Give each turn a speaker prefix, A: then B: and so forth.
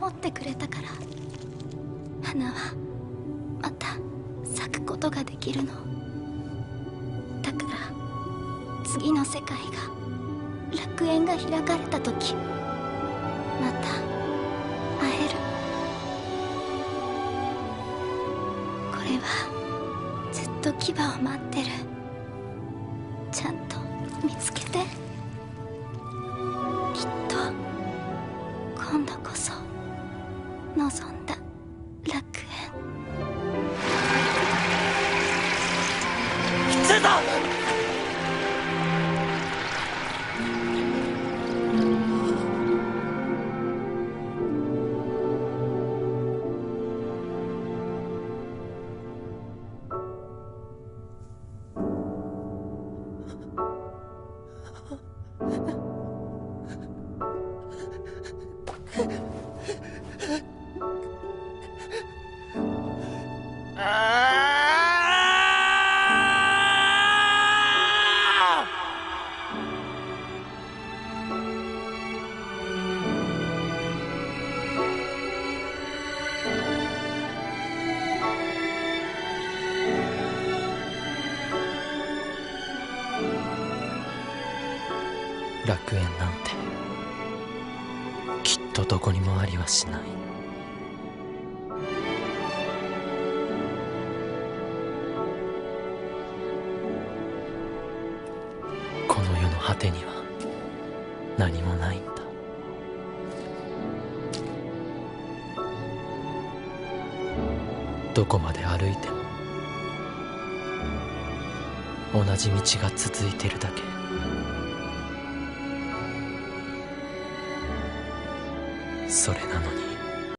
A: 守ってくれたから花はまた咲くことができるの。だから次の世界が楽園が開かれた時また会える。これはずっと牙を待ってる。ちゃんと見つけて。きっと今度こそ望んだ楽園。
B: ゼータ！
C: 楽園なんてきっとどこにもありはしない。この世の果てには何もないんだ。どこまで歩いても同じ道が続いてるだけ。それなのに